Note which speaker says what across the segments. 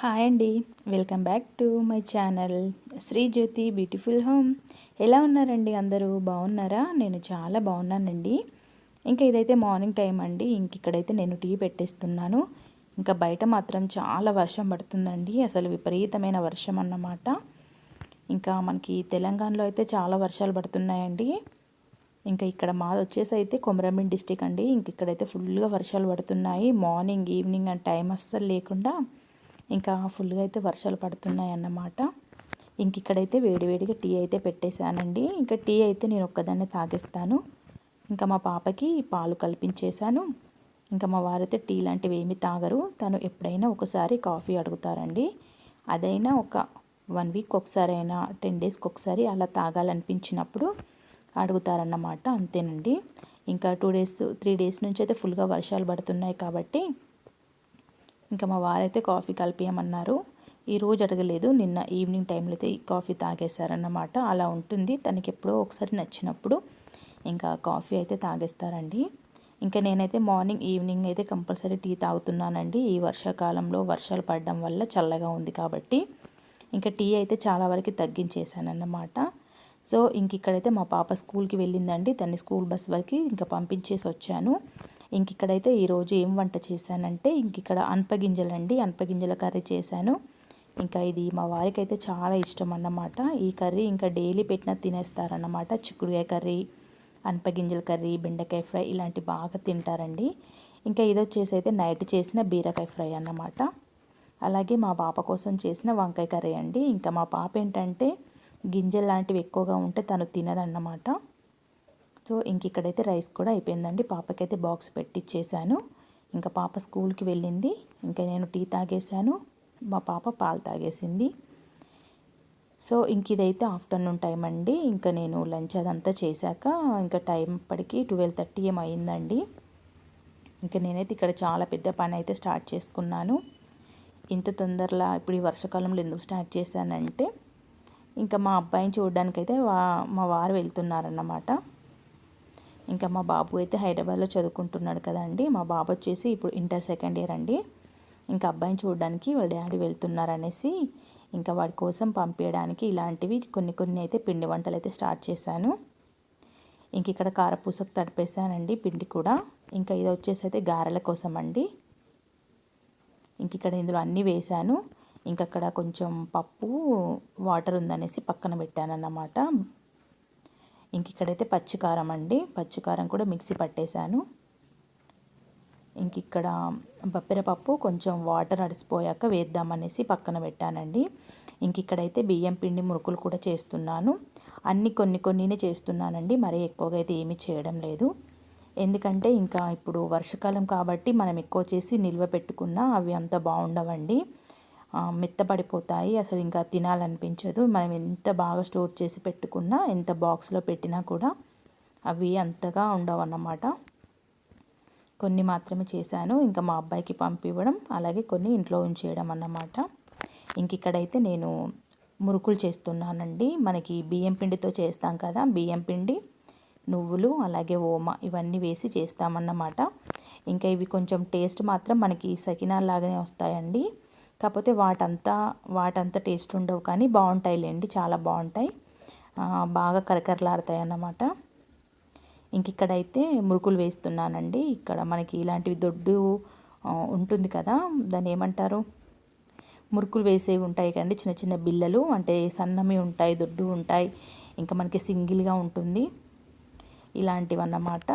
Speaker 1: Hi అండి. Welcome back to my channel Sri Jyothi beautiful home. ఎలా ఉన్నారండి? అందరూ బాగున్నారా? నేను చాలా బాగున్నానండి. ఇంకా ఇదైతే మార్నింగ్ టైం అండి. ఇక్కడైతే నేను టీ పెట్టేస్తున్నాను. ఇంకా బయట మాత్రం చాలా వర్షం పడుతుందండి. అసలు విపరీతమైన వర్షం అన్నమాట. ఇంకా మనకి తెలంగాణలో అయితే చాలా వర్షాలు పడుతున్నాయండి. ఇంకా ఇక్కడ మాది వచ్చేసి అయితే కొమరంభీం డిస్టిక్ అండి. ఇక్కడైతే ఫుల్గా వర్షాలు పడుతున్నాయి. మార్నింగ్ ఈవినింగ్ అని టైం అస్సలు లేకుండా ఇంకా ఫుల్గా అయితే వర్షాలు పడుతున్నాయి అన్నమాట. ఇక్కడైతే వేడివేడిగా టీ అయితే పెట్టేశానండి. ఇంకా టీ అయితే నేను ఒక్కదాన్నే తాగేస్తాను. ఇంకా మా పాపకి పాలు కల్పించేశాను. ఇంకా మా వారైతే టీ లాంటివి ఏమి తాగరు. తను ఎప్పుడైనా ఒకసారి కాఫీ అడుగుతారండి. అదైనా ఒక 1 వీక్ ఒకసారి అయినా 10 డేస్కి ఒకసారి అలా తాగాలనిపించినప్పుడు అడుగుతారన్నమాట. అంతేనండి. ఇంకా 2 డేస్ 3 డేస్ నుంచి అయితే ఫుల్గా వర్షాలు పడుతున్నాయి కాబట్టి ఇంకా మా వారైతే కాఫీ కలిపియమన్నారు. ఈరోజు అడగలేదు, నిన్న ఈవినింగ్ టైంలో అయితే కాఫీ తాగేశారన్నమాట. అలా ఉంటుంది. తనకి ఎప్పుడో ఒకసారి నచ్చినప్పుడు ఇంకా కాఫీ అయితే తాగేస్తారండి. ఇంకా నేనైతే మార్నింగ్ ఈవినింగ్ అయితే కంపల్సరీ టీ తాగుతున్నానండి. ఈ వర్షాకాలంలో వర్షాలు పడడం వల్ల చల్లగా ఉంది కాబట్టి ఇంకా టీ అయితే చాలా వరకు తగ్గించేశానన్నమాట. సో ఇక్కడైతే మా పాప స్కూల్కి వెళ్ళిందండి. తన్ని స్కూల్ బస్ వరకు ఇంకా పంపించేసి వచ్చాను. ఇక్కడైతే ఈరోజు ఏం వంట చేశానంటే ఇక్కడ అనపగింజలండి, అనపగింజల కర్రీ చేశాను. ఇంకా ఇది మా వారికి అయితే చాలా ఇష్టం అన్నమాట. ఈ కర్రీ ఇంకా డైలీ పెట్టినా తినేస్తారన్నమాట. చిక్కుడుకాయ కర్రీ, అనపగింజల కర్రీ, బెండకాయ ఫ్రై ఇలాంటి బాగా తింటారండి. ఇంకా ఇది వచ్చేసి అయితే నైట్ చేసిన బీరకాయ ఫ్రై అన్నమాట. అలాగే మా పాప కోసం చేసిన వంకాయ కర్రీ అండి. ఇంకా మా పాప ఏంటంటే గింజలు లాంటివి ఎక్కువగా ఉంటే తను తినదన్నమాట. సో ఇక్కడైతే రైస్ కూడా అయిపోయిందండి. పాపకైతే బాక్స్ పెట్టిచ్చేసాను. ఇంకా పాప స్కూల్కి వెళ్ళింది. ఇంకా నేను టీ తాగేశాను. మా పాప పాలు తాగేసింది. సో ఇదైతే ఆఫ్టర్నూన్ టైం అండి. ఇంకా నేను లంచ్ అదంతా చేశాక ఇంకా టైం ఇప్పటికి 12:30 ఏమో అయిందండి. ఇంకా నేనైతే ఇక్కడ చాలా పెద్ద పని అయితే స్టార్ట్ చేసుకున్నాను. ఇంత తొందరలా ఇప్పుడు ఈ వర్షాకాలంలో ఎందుకు స్టార్ట్ చేశానంటే ఇంకా మా అబ్బాయిని చూడడానికైతే మా వారు వెళ్తున్నారన్నమాట. ఇంకా మా బాబు అయితే హైదరాబాద్లో చదువుకుంటున్నాడు కదండి. మా బాబు వచ్చేసి ఇప్పుడు ఇంటర్ సెకండ్ ఇయర్ అండి. ఇంకా అబ్బాయిని చూడడానికి వాళ్ళ డాడీ వెళ్తున్నారనేసి ఇంకా వాడి కోసం పంపించడానికి ఇలాంటివి కొన్ని అయితే పిండి వంటలు అయితే స్టార్ట్ చేశాను. ఇక్కడ కారపూసకు తడిపేశానండి పిండి కూడా. ఇంకా ఇది వచ్చేసి అయితే గారెల కోసం అండి. ఇక్కడ ఇందులో అన్నీ వేశాను. అక్కడ కొంచెం పప్పు వాటర్ ఉందనేసి పక్కన పెట్టానన్నమాట. ఇక్కడైతే పచ్చికారం అండి. పచ్చికారం కూడా మిక్సీ పట్టేశాను. ఇక్కడ బప్పెరపప్పు కొంచెం వాటర్ అడిసిపోయాక వేద్దామనేసి పక్కన పెట్టానండి. ఇక్కడైతే బియ్యం పిండి మురుకులు కూడా చేస్తున్నాను. అన్నీ కొన్నినే చేస్తున్నానండి. మరీ ఎక్కువగా అయితే ఏమీ చేయడం లేదు. ఎందుకంటే ఇంకా ఇప్పుడు వర్షాకాలం కాబట్టి మనం ఎక్కువ చేసి నిల్వ పెట్టుకున్నా అవి అంత బాగుండవండి. మెత్తపడిపోతాయి. అసలు ఇంకా తినాలనిపించదు. మనం ఎంత బాగా స్టోర్ చేసి పెట్టుకున్నా, ఎంత బాక్స్లో పెట్టినా కూడా అవి అంతగా ఉండవన్నమాట. కొన్ని మాత్రమే చేశాను. ఇంకా మా అబ్బాయికి పంపివ్వడం, అలాగే కొన్ని ఇంట్లో ఉంచేయడం అన్నమాట. ఇక్కడైతే నేను మురుకులు చేస్తున్నానండి. మనకి బియ్యం పిండితో చేస్తాం కదా, బియ్యం పిండి, నువ్వులు, అలాగే ఓమ ఇవన్నీ వేసి చేస్తామన్నమాట. ఇవి కొంచెం టేస్ట్ మాత్రం మనకి సకినాల్లాగానే వస్తాయండి. కాకపోతే వాటంతా టేస్ట్ ఉండవు, కానీ బాగుంటాయిలేండి, చాలా బాగుంటాయి, బాగా కరకరలాడతాయి అన్నమాట. ఇక్కడైతే మురుకులు వేస్తున్నానండి. ఇక్కడ మనకి ఇలాంటివి దొడ్డు ఉంటుంది కదా, దాన్ని ఏమంటారు, మురుకులు వేసేవి ఉంటాయి కండి, చిన్న చిన్న బిల్లలు, అంటే సన్నమి ఉంటాయి, దొడ్డు ఉంటాయి, ఇంకా మనకి సింగిల్గా ఉంటుంది, ఇలాంటివి అన్నమాట.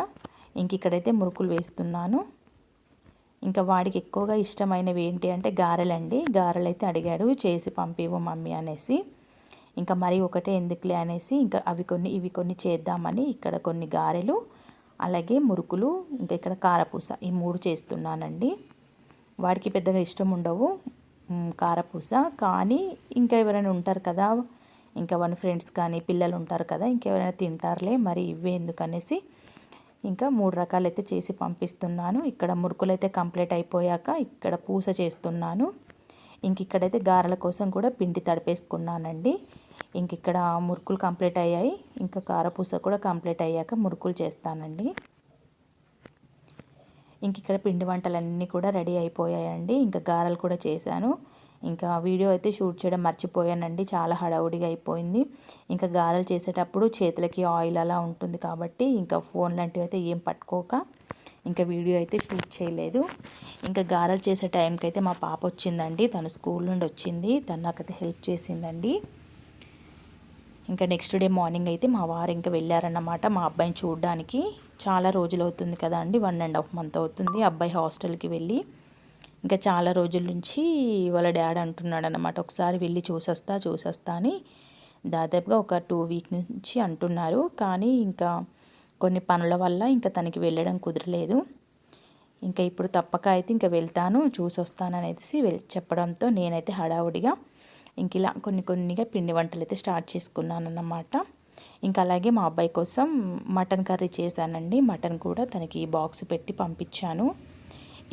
Speaker 1: ఇక్కడైతే మురుకులు వేస్తున్నాను. వాడికి ఎక్కువగా ఇష్టమైనవి ఏంటి అంటే గారెలండి. గారెలు అయితే అడిగాడు, చేసి పంపివు మమ్మీ అనేసి. మరి ఒకటే ఎందుకులే అనేసి అవి కొన్ని ఇవి కొన్ని చేద్దామని ఇక్కడ కొన్ని గారెలు, అలాగే మురుకులు, ఇక్కడ కారపూస, ఈ 3 చేస్తున్నానండి. వాడికి పెద్దగా ఇష్టం ఉండవు కారపూస, కానీ ఎవరైనా ఉంటారు కదా, వాళ్ళ ఫ్రెండ్స్ కానీ పిల్లలు ఉంటారు కదా, ఎవరైనా తింటారులే, మరి ఇవే ఎందుకనేసి 3 రకాలైతే చేసి పంపిస్తున్నాను. ఇక్కడ మురుకులు అయితే కంప్లీట్ అయిపోయాక ఇక్కడ పూస చేస్తున్నాను. ఇక్కడైతే గారెల కోసం కూడా పిండి తడిపేసుకున్నానండి. ఇక్కడ మురుకులు కంప్లీట్ అయ్యాయి. కారపూస కూడా కంప్లీట్ అయ్యాక మురుకులు చేస్తానండి. ఇక్కడ పిండి వంటలన్నీ కూడా రెడీ అయిపోయాయండి. గారెలు కూడా చేశాను. ఇంకా వీడియో అయితే షూట్ చేయడం మర్చిపోయానండి, చాలా హడావుడిగా అయిపోయింది. ఇంకా గారెలు చేసేటప్పుడు చేతులకి ఆయిల్ అలా ఉంటుంది కాబట్టి ఇంకా ఫోన్ లాంటివి అయితే ఏం పట్టుకోక ఇంకా వీడియో అయితే షూట్ చేయలేదు. ఇంకా గారెలు చేసే టైంకి అయితే మా పాప వచ్చిందండి, తను స్కూల్ నుండి వచ్చింది, తను నాకైతే హెల్ప్ చేసిందండి. ఇంకా నెక్స్ట్ డే మార్నింగ్ అయితే మా వారు ఇంకా వెళ్ళారన్నమాట మా అబ్బాయిని చూడడానికి. చాలా రోజులు అవుతుంది కదా అండి, 1.5 month అవుతుంది అబ్బాయి హాస్టల్కి వెళ్ళి. ఇంకా చాలా రోజుల నుంచి వాళ్ళ డాడీ అంటున్నాడు అన్నమాట, ఒకసారి వెళ్ళి చూసొస్తా అని దాదాపుగా ఒక 2 weeks నుంచి అంటున్నారు. కానీ ఇంకా కొన్ని పనుల వల్ల ఇంకా తనకి వెళ్ళడం కుదరలేదు. ఇంకా ఇప్పుడు తప్పక అయితే ఇంకా వెళ్తాను చూసొస్తాననేసి చెప్పడంతో నేనైతే హడావుడిగా ఇంక ఇలా కొన్నిగా పిండి వంటలు అయితే స్టార్ట్ చేసుకున్నాను అన్నమాట. ఇంకా అలాగే మా అబ్బాయి కోసం మటన్ కర్రీ చేశానండి. మటన్ కూడా తనకి బాక్స్ పెట్టి పంపించాను.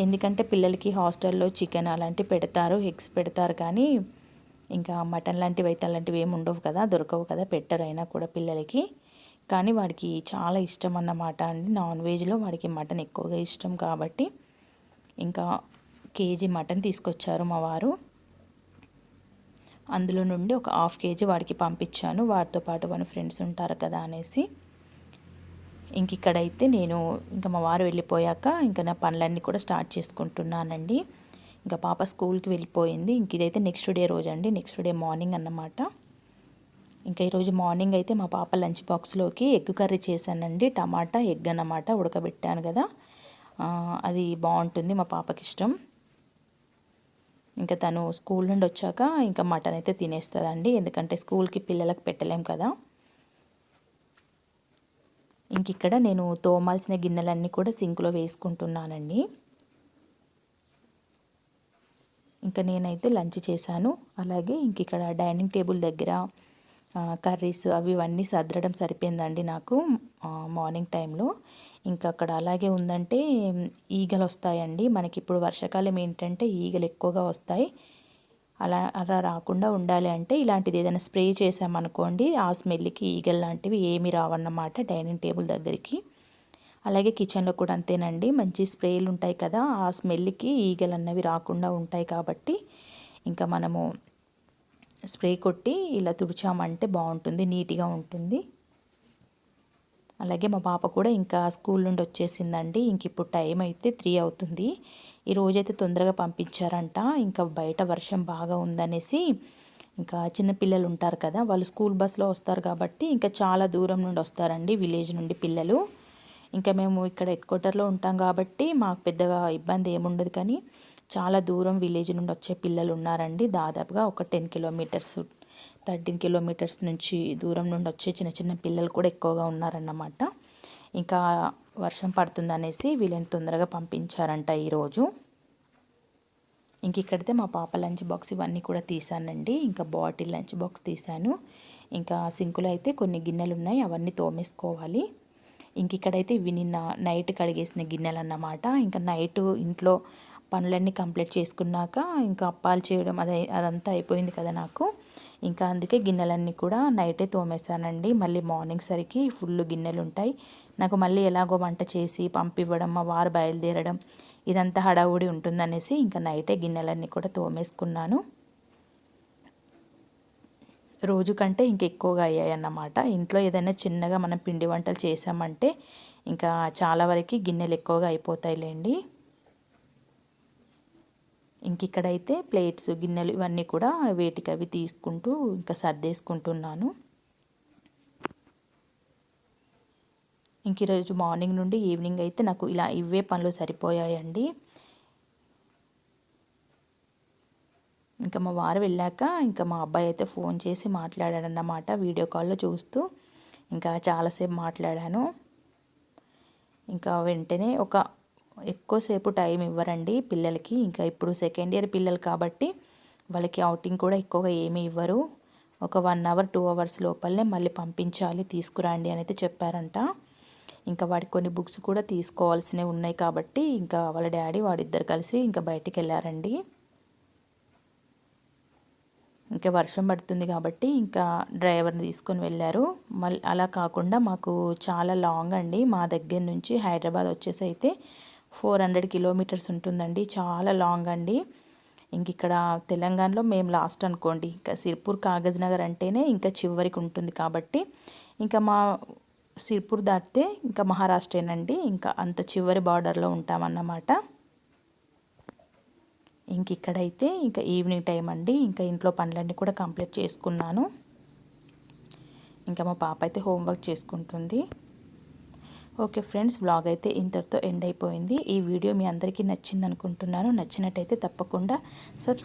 Speaker 1: ఎందుకంటే పిల్లలకి హాస్టల్లో చికెన్ అలాంటివి పెడతారు, ఎగ్స్ పెడతారు, కానీ ఇంకా మటన్ లాంటివి అయితే అలాంటివి ఏమి ఉండవు కదా, దొరకవు కదా, పెట్టరు అయినా కూడా పిల్లలకి. కానీ వాడికి చాలా ఇష్టం అన్నమాట అండి, నాన్ వెజ్లో వాడికి మటన్ ఎక్కువగా ఇష్టం కాబట్టి ఇంకా కేజీ మటన్ తీసుకొచ్చారు మా వారు. అందులో నుండి ఒక 1/2 kg వాడికి పంపించాను, వాడితో పాటు మన ఫ్రెండ్స్ ఉంటారు కదా అనేసి. ఇంక ఇక్కడైతే నేను ఇంకా మా వారు వెళ్ళిపోయాక ఇంకా నా పనులన్నీ కూడా స్టార్ట్ చేసుకుంటున్నానండి. ఇంకా పాప స్కూల్కి వెళ్ళిపోయింది. ఇంక ఇదైతే నెక్స్ట్ డే రోజు అండి, నెక్స్ట్ డే మార్నింగ్ అన్నమాట. ఇంకా ఈరోజు మార్నింగ్ అయితే మా పాప లంచ్ బాక్స్లోకి ఎగ్ కర్రీ చేశానండి, టమాటా ఎగ్ అన్నమాట, ఉడకబెట్టాను కదా, అది బాగుంటుంది, మా పాపకి ఇష్టం. ఇంకా తను స్కూల్ నుండి వచ్చాక ఇంకా మటన్ అయితే తినేస్తుందండి, ఎందుకంటే స్కూల్కి పిల్లలకు పెట్టలేం కదా. ఇంక ఇక్కడ నేను తోమాల్సిన గిన్నెలన్నీ కూడా సింక్లో వేసుకుంటున్నానండి. ఇంకా నేనైతే లంచ్ చేశాను. అలాగే ఇంక ఇక్కడ డైనింగ్ టేబుల్ దగ్గర కర్రీస్ అవి ఇవన్నీ సర్దడం సరిపోయిందండి నాకు మార్నింగ్ టైంలో. ఇంకా అక్కడ అలాగే ఉందంటే ఈగలు వస్తాయండి మనకి. ఇప్పుడు వర్షాకాలం ఏంటంటే ఈగలు ఎక్కువగా వస్తాయి. అలా రాకుండా ఉండాలి అంటే ఇలాంటిది ఏదైనా స్ప్రే చేసామనుకోండి, ఆ స్మెల్కి ఈగలు లాంటివి ఏమీ రావన్నమాట డైనింగ్ టేబుల్ దగ్గరికి. అలాగే కిచెన్లో కూడా అంతేనండి, మంచి స్ప్రేలు ఉంటాయి కదా, ఆ స్మెల్కి ఈగలు అన్నవి రాకుండా ఉంటాయి కాబట్టి ఇంకా మనము స్ప్రే కొట్టి ఇలా తుడిచామంటే బాగుంటుంది, నీట్గా ఉంటుంది. అలాగే మా పాప కూడా ఇంకా స్కూల్ నుండి వచ్చేసిందండి. ఇంక ఇప్పుడు టైం అయితే 3 అవుతుంది. ఈరోజైతే తొందరగా పంపించారంట, ఇంకా బయట వర్షం బాగా ఉందనేసి. ఇంకా చిన్నపిల్లలు ఉంటారు కదా, వాళ్ళు స్కూల్ బస్లో వస్తారు కాబట్టి ఇంకా చాలా దూరం నుండి వస్తారండి, విలేజ్ నుండి పిల్లలు. ఇంకా మేము ఇక్కడ హెడ్ క్వార్టర్లో ఉంటాం కాబట్టి మాకు పెద్దగా ఇబ్బంది ఏముండదు, కానీ చాలా దూరం విలేజ్ నుండి వచ్చే పిల్లలు ఉన్నారండి, దాదాపుగా ఒక 10 kilometers 13 kilometers నుంచి దూరం నుండి వచ్చే చిన్న చిన్న పిల్లలు కూడా ఎక్కువగా ఉన్నారన్నమాట. ఇంకా వర్షం పడుతుందనేసి వీళ్ళని తొందరగా పంపించారంట ఈరోజు. ఇంక ఇక్కడైతే మా పాప లంచ్ బాక్స్ ఇవన్నీ కూడా తీసానండి, ఇంకా బాటిల్ లంచ్ బాక్స్ తీసాను. ఇంకా సింకులో అయితే కొన్ని గిన్నెలు ఉన్నాయి, అవన్నీ తోమేసుకోవాలి. ఇంక ఇక్కడైతే ఇవి నిన్న నైట్ కడిగేసిన గిన్నెలు అన్నమాట. ఇంకా నైట్ ఇంట్లో పనులన్నీ కంప్లీట్ చేసుకున్నాక ఇంకా అప్పాలు చేయడం అదంతా అయిపోయింది కదా నాకు. ఇంకా అందుకే గిన్నెలన్నీ కూడా నైటే తోమేశానండి. మళ్ళీ మార్నింగ్ సరికి ఫుల్ గిన్నెలు ఉంటాయి నాకు, మళ్ళీ ఎలాగో వంట చేసి పంపివ్వడం, మా వారు బయలుదేరడం, ఇదంతా హడావుడి ఉంటుందనేసి ఇంకా నైటే గిన్నెలన్నీ కూడా తోమేసుకున్నాను. రోజు కంటే ఇంక ఎక్కువగా అయ్యాయి అన్నమాట. ఇంట్లో ఏదైనా చిన్నగా మనం పిండి వంటలు చేసామంటే ఇంకా చాలా వరకు గిన్నెలు ఎక్కువగా అయిపోతాయిలేండి. ఇంక ఇక్కడైతే ప్లేట్స్ గిన్నెలు ఇవన్నీ కూడా వేటికి అవి తీసుకుంటూ ఇంకా సర్దేసుకుంటున్నాను. ఇంక ఈరోజు మార్నింగ్ నుండి ఈవినింగ్ అయితే నాకు ఇలా ఇవే పనులు సరిపోయాయండి. ఇంకా మా వారు వెళ్ళాక ఇంకా మా అబ్బాయి అయితే ఫోన్ చేసి మాట్లాడాడన్నమాట, వీడియో కాల్లో చూస్తూ. ఇంకా చాలాసేపు మాట్లాడాను. ఇంకా వెంటనే ఎక్కువసేపు టైం ఇవ్వరండి పిల్లలకి. ఇంకా ఇప్పుడు సెకండ్ ఇయర్ పిల్లలు కాబట్టి వాళ్ళకి అవుటింగ్ కూడా ఎక్కువగా ఏమీ ఇవ్వరు. ఒక 1 hour 2 hours లోపలనే మళ్ళీ పంపించాలి, తీసుకురండి అని అయితే చెప్పారంట. ఇంకా వాడికి కొన్ని బుక్స్ కూడా తీసుకోవాల్సినవి ఉన్నాయి కాబట్టి ఇంకా వాళ్ళ డాడీ వాడిద్దరు కలిసి ఇంకా బయటికి వెళ్ళారండి. ఇంకా వర్షం పడుతుంది కాబట్టి ఇంకా డ్రైవర్ని తీసుకొని వెళ్ళారు. మళ్ళీ అలా కాకుండా మాకు చాలా లాంగ్ అండి, మా దగ్గర నుంచి హైదరాబాద్ వచ్చేసి అయితే 400 kilometers ఉంటుందండి, చాలా లాంగ్ అండి. ఇంక ఇక్కడ తెలంగాణలో మేము లాస్ట్ అనుకోండి. ఇంకా సిర్పూర్ కాగజ్ నగర్ అంటేనే ఇంకా చివరికి ఉంటుంది కాబట్టి ఇంకా మా సిర్పూర్ దాటితే ఇంకా మహారాష్ట్రేనండి. ఇంకా అంత చివరి బార్డర్లో ఉంటామన్నమాట. ఇంక ఇక్కడైతే ఇంకా ఈవినింగ్ టైం అండి. ఇంకా ఇంట్లో పనులన్నీ కూడా కంప్లీట్ చేసుకున్నాను. ఇంకా మా పాప అయితే హోంవర్క్ చేసుకుంటుంది. ఓకే ఫ్రెండ్స్, వ్లాగ్ అయితే ఇంతటితో ఎండ్ అయిపోయింది. ఈ వీడియో మీ అందరికీ నచ్చింది అనుకుంటున్నాను. నచ్చినట్టయితే తప్పకుండా సబ్స్క్రైబ్